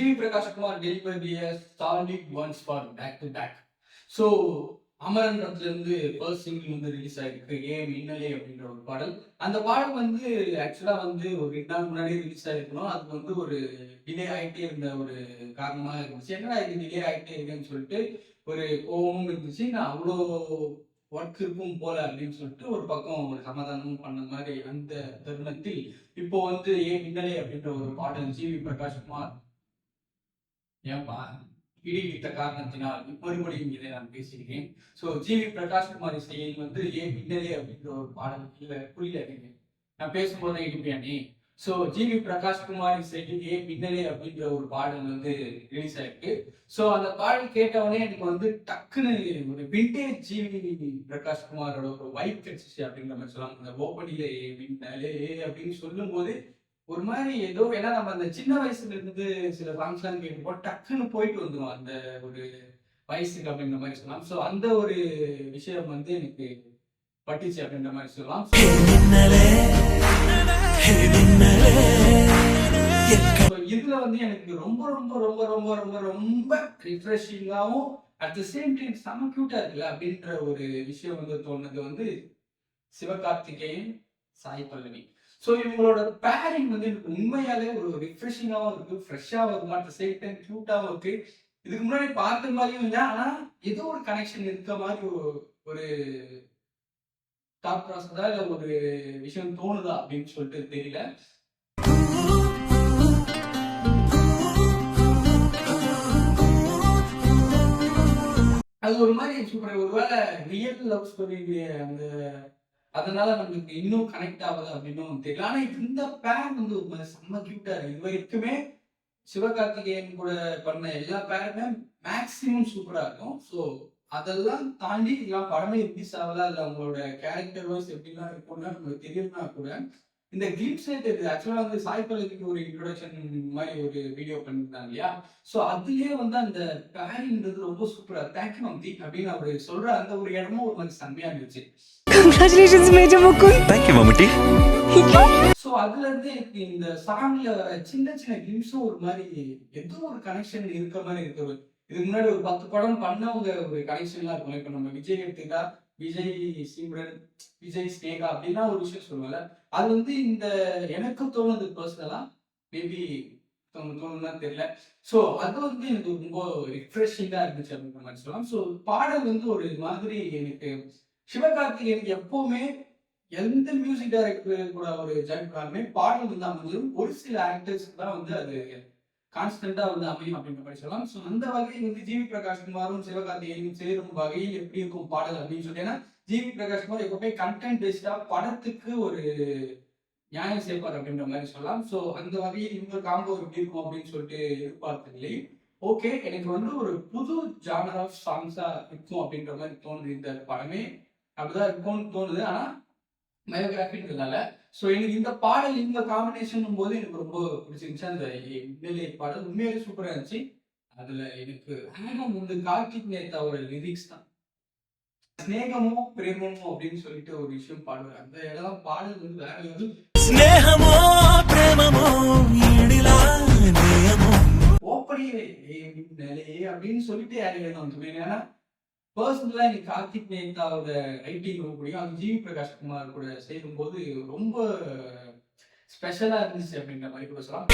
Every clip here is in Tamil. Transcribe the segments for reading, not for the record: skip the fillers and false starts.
GV Prakash Kumar delivered a solid ones for back to back. So அமரன்றதுல இருந்து ஃபர்ஸ்ட் சிங்கிள் வந்து ரிலீஸ் ஆயிருக்கு ஏ மின்னலே அப்படின்ற ஒரு பாடல். அந்த பாடல் வந்து ஆக்சுவலா வந்து ஒரு 2 நாள் முன்னாடி ரிலீஸ் ஆயிருக்கணும். அதுக்கு வந்து ஒரு டிலே ஆகிட்டே இருந்த ஒரு காரணமா இருந்துச்சு. என்னடா இது டிலே ஆகிட்டே இருக்குன்னு சொல்லிட்டு ஒரு கோவமும் இருந்துச்சு. நான் அவ்வளோ ஒர்க் இருக்கும் போல அப்படின்னு சொல்லிட்டு ஒரு பக்கம் ஒரு சமாதானமும் பண்ண மாதிரி அந்த தருணத்தில் இப்போ வந்து ஏ மின்னலே அப்படின்ற ஒரு பாடல் ஜிவி பிரகாஷ்குமார் ஏன்பா இடிவித்த காரணத்தினால் மறுபடியும் இதை நான் பேசுகிறேன். ஸோ ஜிவி பிரகாஷ்குமார் இசையில் வந்து ஏ மின்னலே அப்படின்ற ஒரு பாடல் இல்லை புரியல நான் பேசும்போது இடிப்பியானே. ஸோ ஜிவி பிரகாஷ்குமார் இசையில் ஏ மின்னலே அப்படின்ற ஒரு பாடல் வந்து ரிலீஸ் ஆயிருக்கு. ஸோ அந்த பாடல் கேட்டவொடனே எனக்கு வந்து டக்குன்னு ஒரு விண்டேஜ் ஜிவி பிரகாஷ்குமாரோட ஒரு வைப் கிடைச்சிச்சு அப்படிங்கிற மாதிரி சொல்லலாம். அந்த ஓப்பனிலே ஏ மின்னலே அப்படின்னு சொல்லும் போது ஒரு மாதிரி ஏதோ ஏன்னா நம்ம அந்த சின்ன வயசுல இருந்து சில சாங்ஸ்லாம் கேட்டுப்போம் டக்குன்னு போயிட்டு வந்துடும் அந்த ஒரு வயசுக்கு அப்படின்ற மாதிரி சொல்லலாம். ஸோ அந்த ஒரு விஷயம் வந்து எனக்கு பட்டுச்சு அப்படின்ற மாதிரி சொல்லலாம். இதுல வந்து எனக்கு ரொம்ப ரொம்ப ரொம்ப ரொம்ப ரொம்ப ரொம்ப ரிஃப்ரெஷிங்காகவும் அட் த சேம் டைம் செம கியூட்டா இருக்குல்ல அப்படின்ற ஒரு விஷயம் வந்து தோணுது வந்து சிவகார்த்திகேயன் சாய் பல்லவி. ஸோ இவங்களோட பேரிங் வந்து எனக்கு உண்மையாலே ஒரு ரிஃப்ரெஷிங்காகவும் இருக்கு, ஃப்ரெஷ்ஷாகவும் இருக்கும், அட் த சேம் டைம் கியூட்டாகவும் இருக்கு. இதுக்கு முன்னாடி பார்த்த மாதிரியும் இல்லை, ஆனால் ஏதோ ஒரு கனெக்ஷன் இருக்க மாதிரி ஒரு தாட் ப்ராசஸா இல்லை ஒரு விஷயம் தோணுதா அப்படின்னு சொல்லிட்டு தெரியல. அது ஒரு மாதிரி சூப்பர். ஒருவேளை ரியல் லவ் ஸ்டோரி அந்த அதனால நம்மளுக்கு இன்னும் கனெக்ட் ஆகுது அப்படின்னு தெரியல. ஆனா இந்த பேர் வந்து ஒரு மாதிரி செம்ம கியூட்டா இருக்கு. இது வரைக்குமே சிவகார்த்திகேயன் கூட பண்ண எல்லா பேருமே மேக்சிமம் சூப்பரா இருக்கும். ஸோ அதெல்லாம் தாண்டி இதெல்லாம் படமே ரிலீஸ் ஆகலாம் இல்லை அவங்களோட கேரக்டர் வைஸ் எப்படிலாம் இருக்கும்னா நம்மளுக்கு தெரியும்னா கூட இந்த கிளிப்ஸே தெரியுது. ஆக்சுவலா வந்து சாய் பல்லவிக்கு ஒரு இன்ட்ரோடக்ஷன் மாதிரி ஒரு வீடியோ பண்ணியிருந்தாங்க இல்லையா. ஸோ அதுலயே வந்து அந்த பேரிங்கிறது ரொம்ப சூப்பரா தேங்க்யூ மம்தி அப்படின்னு அவரு சொல்ற அந்த ஒரு இடமும் ஒரு மாதிரி செம்மையா இருந்துச்சு. Congratulations, Major Mukund. Thank you, Mamati. So அதுல இருந்து எனக்கு இந்த சாங்ல சின்ன சின்ன கிளிம்ஸும் ஒரு மாதிரி ஏதோ ஒரு கனெக்ஷன் இருக்க மாதிரி இருக்கு. இதுக்கு முன்னாடி ஒரு 10 படம் பண்ணவங்க ஒரு கனெக்ஷன்லாம் இருக்கும். இப்போ நம்ம விஜய் எடுத்துக்கிட்டா விஜய் சிம்ரன், விஜய் ஸ்னேகா அப்படின்னா ஒரு விஷயம் சொல்லுவாங்கல்ல. அது வந்து இந்த எனக்கு தோணுது பர்சனலா, மேபி தோணுன்னா தெரியல. ஸோ அது வந்து எனக்கு ரொம்ப ரிஃப்ரெஷிங்கா இருந்துச்சு அப்படின்ற மாதிரி சொல்லலாம். ஸோ பாடல் வந்து ஒரு மாதிரி எனக்கு சிவகார்த்திகேயனுக்கு எப்பவுமே எந்த மியூசிக் டைரக்டர் கூட ஒரு ஜாயின் பண்ணாலுமே பாடல் வந்து அமைஞ்சிடும். ஒரு சில ஆக்டர்ஸ்க்கு தான் வந்து அது கான்ஸ்டன்டா வந்து அமையும் அப்படின்ற மாதிரி சொல்லலாம். ஸோ அந்த வகையில் வந்து ஜிவி பிரகாஷ்குமாரும் சிவகார்த்திகேயனும் சேரும் வகையில் எப்படி இருக்கும் பாடல் அப்படின்னு சொல்லி, ஏன்னா ஜிவி பிரகாஷ்குமார் எப்பவுமே கண்டென்ட் பேஸ்டா படத்துக்கு ஒரு நியாயம் சேர்ப்பார் அப்படின்ற மாதிரி சொல்லலாம். ஸோ அந்த வகையில் இவங்க காம்போ எப்படி இருக்கும் அப்படின்னு சொல்லிட்டு எதிர்பார்த்ததில்லை. ஓகே, எனக்கு வந்து ஒரு புது ஜானர் ஆஃப் சாங்ஸா இருக்கும் அப்படின்ற மாதிரி தோணுது. இந்த படமே அப்படிதான் இருக்கும்னு தோணுது. ஆனா பயோகிராஃபின்றதால ஸோ எனக்கு இந்த பாடல் இந்த காம்பினேஷன் போது எனக்கு ரொம்ப பிடிச்சிருந்துச்சு. அந்த மின்னலே பாடல் உண்மையாலே சூப்பராக இருந்துச்சு. அதுல எனக்கு ஆல்பம் வந்து கார்த்திக் நேதாவோட லிரிக்ஸ் தான். ஸ்நேகமோ பிரேமமோ அப்படின்னு சொல்லிட்டு ஒரு விஷயம் பாடுவார். அந்த இடம் பாடல் வந்து வேற லெவல். ஸ்நேகமோ பிரேமமோ ஈடிலா நேயமோ ஓப்பனியே மின்னலே அப்படின்னு சொல்லிட்டு யாரும் எழுதணும். ஏன்னா பர்சனலா எனக்கு கார்த்திக் நேதாவோட ரைட்டிங் ரொம்ப பிடிக்கும். அது ஜிவி பிரகாஷ்குமார் கூட சேரும்போது ரொம்ப ஸ்பெஷலா இருந்துச்சு அப்படின்ற மாதிரி கூட சொல்லலாம்.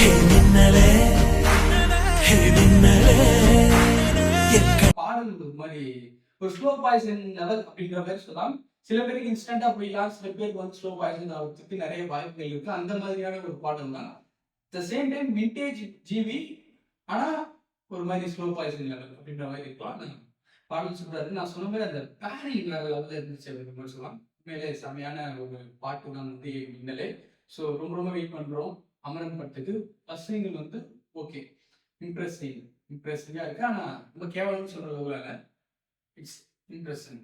பாடல் ஒரு மாதிரி ஒரு ஸ்லோ பாய்சன் லெவல் அப்படின்ற மாதிரி சொல்லலாம். சில பேருக்கு இன்ஸ்டன்டா போயிடலாம், சில பேருக்கு வந்து ஸ்லோ பாய்சன் ஆகிறதுக்கு நிறைய வாய்ப்புகள் இருக்கு. அந்த மாதிரியான ஒரு பாடல் தான். The same time vintage GV, ஆனா ஒரு மாதிரி ஸ்லோ பாய்சன் லெவல் அப்படின்ற மாதிரி இருக்கலாம். பாடல் சொல்றாரு. நான் சொன்ன மாதிரி அந்த பேரிங் லெவலில் இருந்துச்சு அப்படின்ற மாதிரி சொல்லலாம். உண்மையிலே செமையான ஒரு பாட்டு தான் வந்து மின்னலே. ஸோ ரொம்ப ரொம்ப வெயிட் பண்ணுறோம் அமரன் படத்துக்கு. பசங்கள் வந்து ஓகே இம்ப்ரெசிங்காக இருக்கு. ஆனால் ரொம்ப கேவலம்னு சொல்கிற அளவில் இட்ஸ் இம்ப்ரெசிங்.